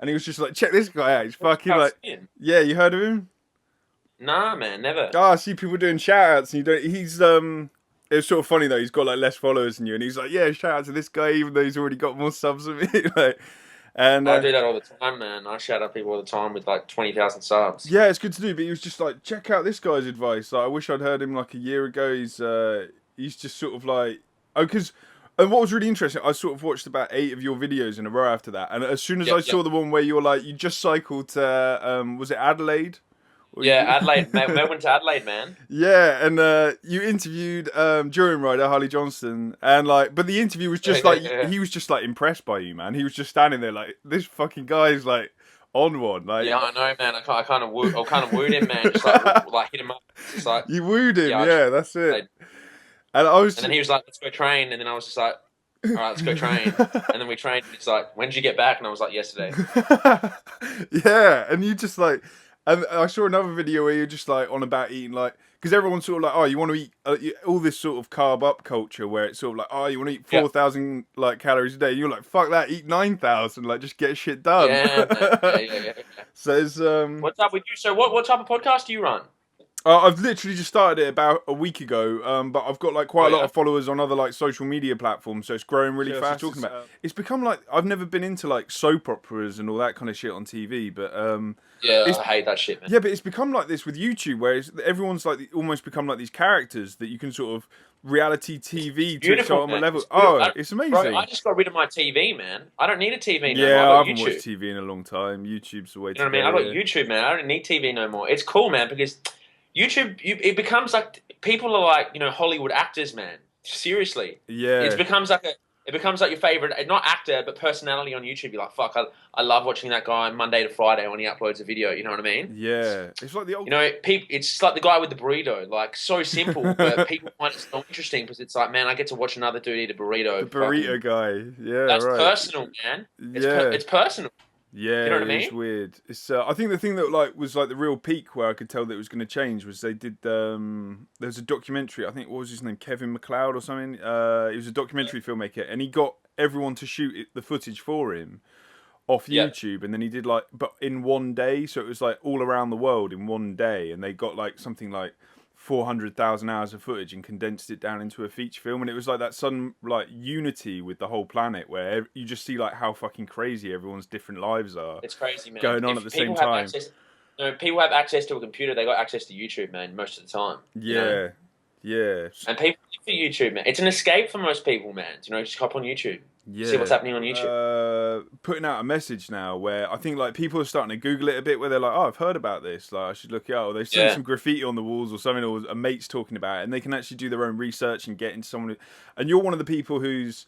and he was just like, check this guy out. He's fucking How like, thin? yeah, you heard of him? Nah, man, never. Ah, I see people doing shout outs and you don't. He's. It's sort of funny though. He's got like less followers than you, and he's like, yeah, shout out to this guy, even though he's already got more subs than me. Like, and I do that all the time, man. I shout out people all the time with like 20,000 subs. yeah, it's good to do. But he was just like, check out this guy's advice. Like, I wish I'd heard him like a year ago. He's just sort of like, oh, because. And what was really interesting, I sort of watched about 8 of your videos in a row after that, and as soon as I Yep, saw yep. the one where you were like, you just cycled to, was it Adelaide? Yeah, Adelaide, Melbourne to Adelaide, man. Yeah, and you interviewed during rider Harley Johnston, and like, but the interview was Yeah, just yeah, like yeah. he was just like impressed by you, man. He was just standing there like this fucking guy's like on one, like Yeah, I know, man. I kind of wooed him, man. Just like hit him up. Just like, you wooed him, yeah, yeah, that's it. I, And I was and then just, he was like, "Let's go train," and then I was just like, "All right, let's go train." And then we trained. And he's like, "When did you get back?" And I was like, "Yesterday." yeah, and you just like, and I saw another video where you're just like on about eating like, because everyone's sort of like, oh, you want to eat all this sort of carb up culture where it's sort of like, oh, you want to eat Yeah, 4,000 like calories a day. You're like, fuck that, eat 9,000, like just get shit done. yeah, man. Yeah, yeah, yeah. Yeah. So it's What's up with you? So, what type of podcast do you run? I've literally just started it about a week ago, but I've got like Oh quite a lot yeah, of followers on other like social media platforms, so it's growing really yeah. fast. Talking about it's become like I've never been into like soap operas and all that kind of shit on TV, but Yeah, it's I hate that shit, man. yeah, but it's become like this with YouTube, where everyone's like almost become like these characters that you can sort of reality TV to its Beautiful, ultimate man. level. It's beautiful. Oh, it's Bro, I amazing. just got rid of my TV, man. I don't need a TV no more. I Yeah, I got haven't watched YouTube. TV in a long time. YouTube's the way You know to what I mean? go. I got Yeah. YouTube, man. I don't need TV no more. It's cool, man, because YouTube, it becomes like people are like, Hollywood actors, man. Seriously, Yeah. it becomes like your favorite, not actor, but personality on YouTube. You're like, fuck, I love watching that guy Monday to Friday when he uploads a video. You know what I mean? Yeah. It's like the old People, it's just like the guy with the burrito, like so simple, but people find it so interesting because it's like, man, I get to watch another dude eat a the burrito. burrito Fucking, guy. Yeah, that's right. personal, man. Yeah. It's personal. Yeah, You know what it I is mean? weird. It's I think the thing that like was like the real peak where I could tell that it was going to change was they did there's a documentary. I think what was his name, Kevin McLeod or something. He was a documentary filmmaker, and he got everyone to shoot the footage for him off Yeah. YouTube, and then he did like but in one day, so it was like all around the world in one day, and they got like something like 400,000 hours of footage and condensed it down into a feature film, and it was like that sudden like unity with the whole planet where you just see like how fucking crazy everyone's different lives are It's crazy, man. going on at the If same people have time. access, people have access to a computer. They got access to YouTube, man. Most of the time, Yeah, yeah, and people live for YouTube, man. It's an escape for most people, man. Just hop on YouTube, see what's yeah. happening on YouTube. Putting out a message now where I think like people are starting to Google it a bit, where they're like, "Oh, I've heard about this. Like, I should look it up." Or they've seen Yeah, some graffiti on the walls or something, or a mate's talking about it, and they can actually do their own research and get into someone. And you're one of the people who's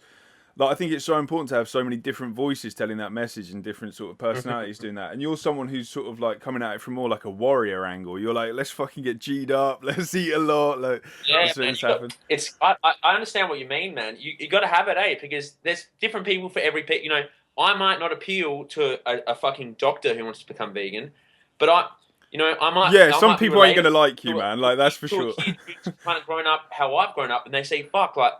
like, I think it's so important to have so many different voices telling that message and different sort of personalities doing that. And you're someone who's sort of like coming at it from more like a warrior angle. You're like, let's fucking get G'd up, let's eat a lot, like yeah, let's make man. this happen. I understand what you mean, man. You got to have it, eh? Because there's different people for every pe. I might not appeal to a fucking doctor who wants to become vegan, but Yeah, I some might be people ain't gonna related like you, to man. Like that's for to a sure. kid who's kind of grown up how I've grown up, and they say, "Fuck, like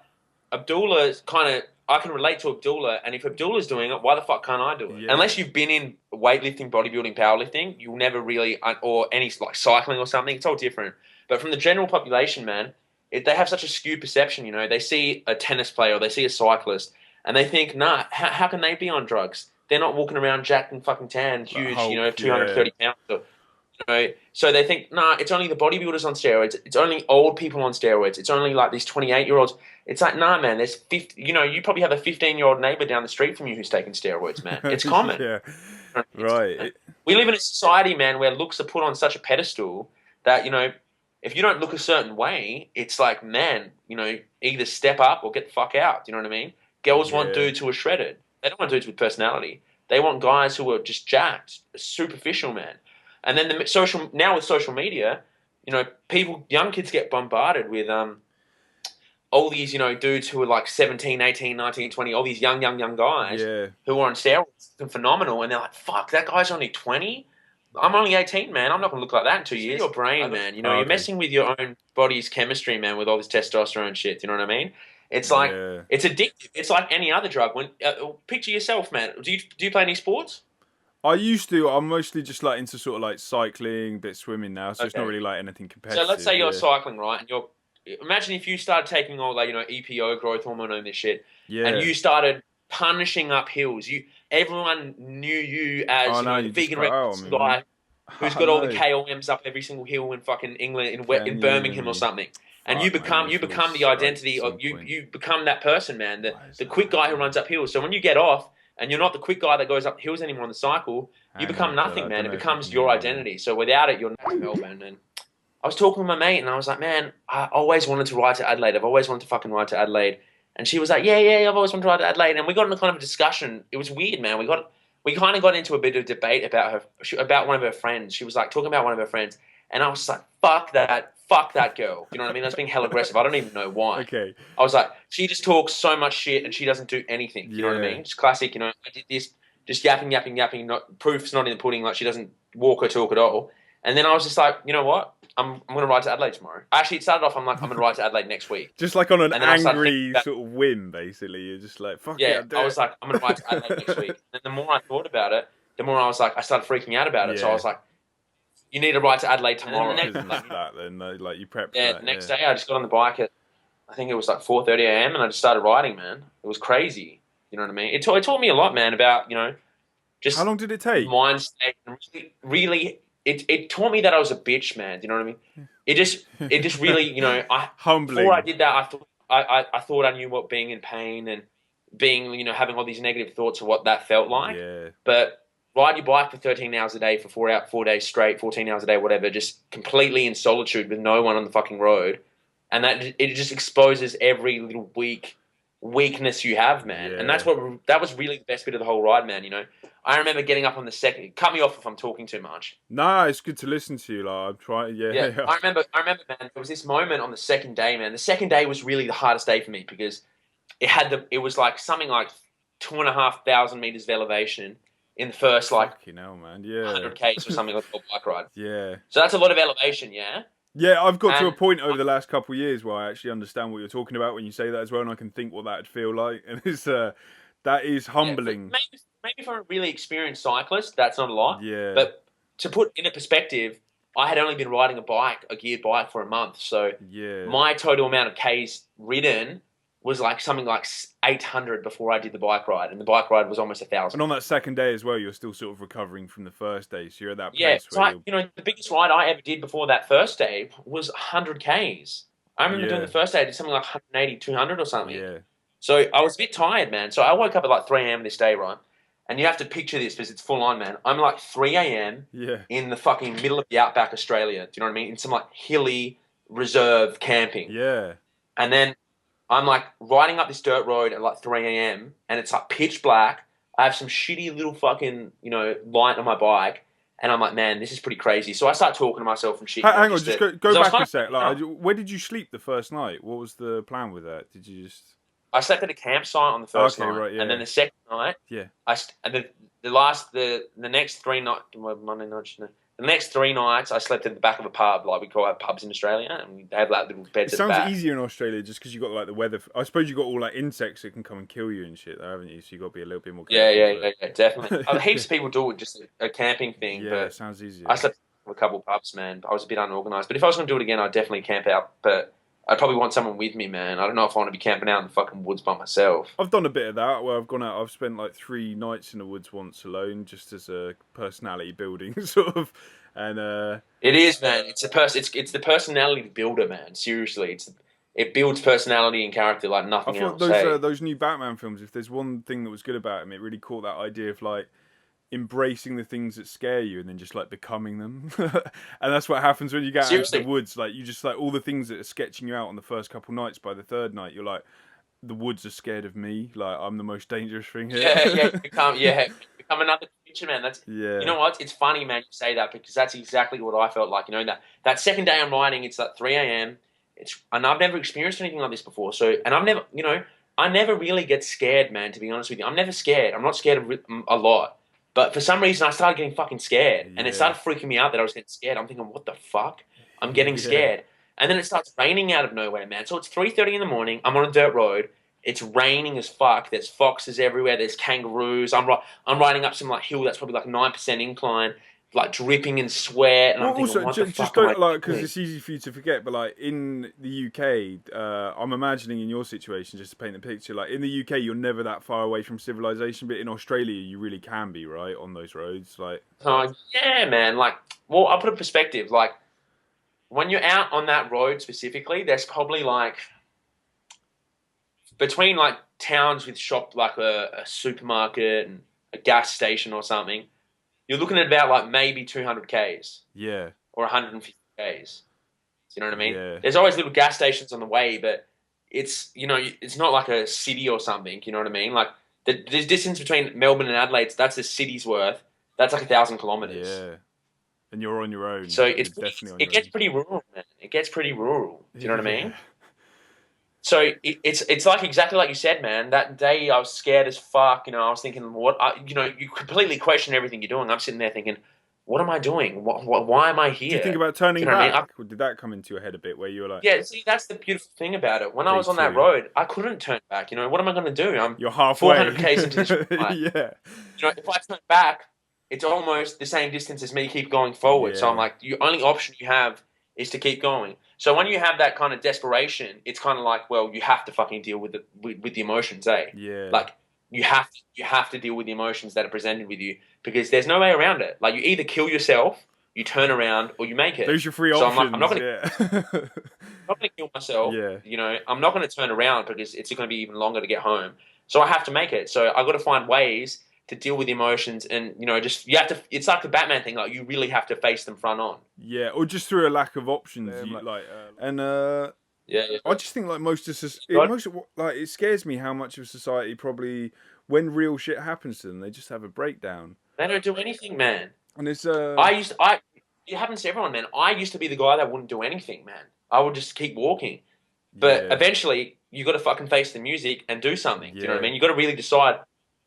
Abdullah's kind of." I can relate to Abdullah, and if Abdullah's doing it, why the fuck can't I do it? Yeah, Unless you've been in weightlifting, bodybuilding, powerlifting, you'll never really, or any like cycling or something. It's all different. But from the general population, man, they have such a skewed perception. They see a tennis player or they see a cyclist, and they think, nah, how can they be on drugs? They're not walking around jacked and fucking tan, like huge, Hulk. 230 Yeah, pounds. So they think, nah, it's only the bodybuilders on steroids. It's only old people on steroids. It's only like these 28-year-olds. It's like, nah, man, there's 50, you probably have a 15-year-old neighbor down the street from you who's taking steroids, man. It's common. yeah, right. We live in a society, man, where looks are put on such a pedestal that, if you don't look a certain way, it's like, man, either step up or get the fuck out. Do you know what I mean? Girls want Yeah, dudes who are shredded. They don't want dudes with personality. They want guys who are just jacked, superficial, man. And then now with social media, young kids get bombarded with all these, dudes who are like 17, 18, 19, 20, all these young guys yeah, who are on steroids and phenomenal, and they're like, fuck, that guy's only 20? I'm only 18, man. I'm not going to look like that in 2 years. Your brain, man. oh, You're okay, messing with your own body's chemistry, man, with all this testosterone shit. You know what I mean? It's like, yeah. it's addictive. It's like any other drug. Picture yourself, man. Do you play any sports? I used to. I'm mostly just like into sort of like cycling, a bit swimming now. So it's not Okay. really like anything So let's competitive. say you're Yeah. cycling, right? And you're imagine if you started taking all like EPO, growth hormone, and this shit, and Yeah. you started punishing up hills. Everyone knew you as Oh no, the you just vegan cut red out on me, man. guy who's Oh got all the no. KOMs up every single hill in fucking England, in Can you hear Birmingham or me? something. And Fuck, man. Yeah, you surely become the strike at identity of some point. you become that person, man. Why is The that quick guy who runs happening? up hills. So when you get off and you're not the quick guy that goes up hills anymore on the cycle, you Hang on, become Phil. nothing, I man. don't It know if you becomes can hear your me, man. identity. So without it, you're not Melbourne. And I was talking with my mate, and I was like, man, I always wanted to ride to Adelaide. I've always wanted to fucking ride to Adelaide. And she was like, yeah, I've always wanted to ride to Adelaide. And we got into kind of a discussion. It was weird, man. We kind of got into a bit of debate about one of her friends. She was like talking about one of her friends, and I was just like, fuck that girl. You know what I mean? I was being hella aggressive. I don't even know why. Okay. I was like, she just talks so much shit, and she doesn't do anything. You know what I Yeah. mean? It's classic. I did this, just yapping. Not proof's not in the pudding. Like she doesn't walk or talk at all. And then I was just like, you know what? I'm going to ride to Adelaide tomorrow. Actually, it started off, I'm like, I'm going to ride to Adelaide next week. Just like on an And then I started thinking angry about, sort of whim, basically. You're just like, fuck it, yeah, I'll do I it. was like, I'm going to ride to Adelaide next week. And the more I thought about it, the more I was like, I started freaking out about it. So I Yeah. was like, you need to ride to Adelaide tomorrow. Because of that, then, like you prepped Yeah, for that. the next day I just got on the bike at, I think it was like 4:30 a.m. and I just started riding, man. It was crazy. You know what I mean? It taught me a lot, man, about, How just long did it take? mind state. And really, it taught me that I was a bitch, man. Do you know what I mean? It just really, Humbling. before I did that, I thought I knew what being in pain and being, having all these negative thoughts of what that felt like. Yeah. But ride your bike for 13 hours a day for 4 days straight, 14 hours a day, whatever, just completely in solitude with no one on the fucking road. And that it just exposes every little weakness you have, man. Yeah. And that was really the best bit of the whole ride, man. I remember getting up on the second. Cut me off if I'm talking too much. Nah, it's good to listen to you. Like I'm trying. Yeah. Yeah, I remember, man. There was this moment on the second day, man. The second day was really the hardest day for me because it was like something like 2,500 meters of elevation in the first like Fucking hell, man. Yeah. 100 k's or something like a bike ride. Yeah. So that's a lot of elevation, yeah. Yeah, I've got to a And point over the last couple of years where I actually understand what you're talking about when you say that as well, and I can think what that'd feel like, and it's that is humbling. Maybe for a really experienced cyclist, that's not a lot. Yeah. But to put in a perspective, I had only been riding a geared bike for a month, so Yeah. my total amount of Ks ridden was like something like 800 before I did the bike ride, and the bike ride was almost 1,000. And on that second day as well, you're still sort of recovering from the first day, so you're at that Yeah, place so where you're... the biggest ride I ever did before that first day was 100 Ks. I remember doing Yeah. the first day, I did something like 180, 200 or something. Yeah. So I was a bit tired, man. So I woke up at like 3 a.m. this day, right? And you have to picture this because it's full on, man. I'm like 3 a.m. Yeah. in the fucking middle of the outback Australia. Do you know what I mean? In some like hilly reserve camping. Yeah. And then I'm like riding up this dirt road at like 3 a.m. and it's like pitch black. I have some shitty little fucking, light on my bike. And I'm like, man, this is pretty crazy. So I start talking to myself and shit. Hang on, just go back a sec. Like, where did you sleep the first night? What was the plan with that? Did you just... I slept at a campsite on the first night. Right, yeah. And then the second night, Yeah. the next 3 nights, Monday night, the next 3 nights, I slept at the back of a pub, like we call our pubs in Australia, and they have like little beds It at the back. sounds easier in Australia just because you got like the weather. I suppose you got all like insects that can come and kill you and shit, though, haven't you? So you got to be a little bit more careful. Yeah, definitely. Heaps of people do it, just a camping thing. Yeah, but it sounds easier. I slept at a couple of pubs, man. I was a bit unorganised. But if I was going to do it again, I'd definitely camp out. But I'd probably want someone with me, man. I don't know if I want to be camping out in the fucking woods by myself. I've done a bit of that where I've gone out. I've spent like 3 nights in the woods once alone, just as a personality building sort of. And it is, man. It's the personality builder, man. Seriously, it builds personality and character like nothing else. Those new Batman films, if there's one thing that was good about them, it really caught that idea of like embracing the things that scare you and then just like becoming them. And that's what happens when you get out into the woods. Like you just like all the things that are sketching you out on the first couple nights. By the third night, you're like, the woods are scared of me. Like I'm the most dangerous thing here. Become another creature, man. You know what? It's funny, man. You say that because that's exactly what I felt like. That second day I'm riding, it's like 3 a.m. And I've never experienced anything like this before. So, and I never really get scared, man. To be honest with you, I'm never scared. I'm not scared of a lot. But for some reason, I started getting fucking scared, and it started freaking me out that I was getting scared. I'm thinking, what the fuck? I'm getting scared. And then it starts raining out of nowhere, man. So it's 3:30 in the morning. I'm on a dirt road. It's raining as fuck. There's foxes everywhere. There's kangaroos. I'm riding up some like hill that's probably like 9% incline, like dripping in sweat, and Well, I'm thinking, also, what the just fuck am I don't like, because doing? it's easy for you to forget. But like in the UK, I'm imagining in your situation, just to paint the picture. Like in the UK, you're never that far away from civilization, but in Australia, you really can be, right, on those roads. Like, Oh yeah, man. Like, well, I'll put a perspective. Like when you're out on that road specifically, there's probably like between like towns with shop like a supermarket and a gas station or something, you're looking at about like maybe 200 k's yeah, or 150 k's. You know what I mean? yeah, There's always little gas stations on the way, but it's not like a city or something. You know what I mean? Like the distance between Melbourne and Adelaide, that's a city's worth. That's like 1,000 kilometers. yeah. And you're on your own. So You're definitely on it your gets own. pretty rural, man. It gets pretty rural. Do you know what I Yeah. mean? So it's like exactly like you said, man. That day I was scared as fuck. You know, I was thinking, you completely question everything you're doing. I'm sitting there thinking, what am I doing? Why am I Do you think here? about Do you turning know what I mean? back? Or did that come into your head a bit where you were like, Yeah, see, that's the beautiful thing about it. When I day was on that two, road, I couldn't turn back. You know, what am I going to do? I'm you're halfway? 400 k's into this ride. Yeah, You know, if I turn back, it's almost the same distance as me keep going forward. So I'm yeah, like, the only option you have is to keep going. So when you have that kind of desperation, it's kind of like, well, you have to fucking deal with the emotions, eh? yeah. Like you have to deal with the emotions that are presented with you because there's no way around it. Like you either kill yourself, you turn around, or you make it. Those are three So I'm like, I'm not options. going to Yeah, kill myself. yeah. You know, I'm not going to turn around because it's going to be even longer to get home. So I have to make it. So I got to find ways to deal with emotions, and just you have to. It's like the Batman thing. Like you really have to face them front on. Yeah, or just through a lack of options, and Yeah, yeah. I just think like God, like it scares me how much of society probably, when real shit happens to them, they just have a breakdown, they don't do anything, man. and it's It happens to everyone, man. I used to be the guy that wouldn't do anything, man. I would just keep walking. But yeah, eventually, you got to fucking face the music and do something. Do you know what I yeah, mean? You got to really decide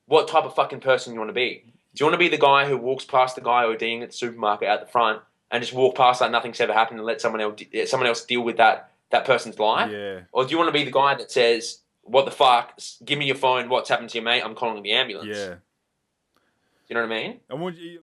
what type of fucking person you want to be. Do you want to be the guy who walks past the guy ODing at the supermarket at the front and just walk past like nothing's ever happened and let someone else deal with that person's life? yeah. Or do you want to be the guy that says, "What the fuck? Give me your phone. What's happened to your mate? I'm calling the ambulance." Yeah. You know what I mean? And what you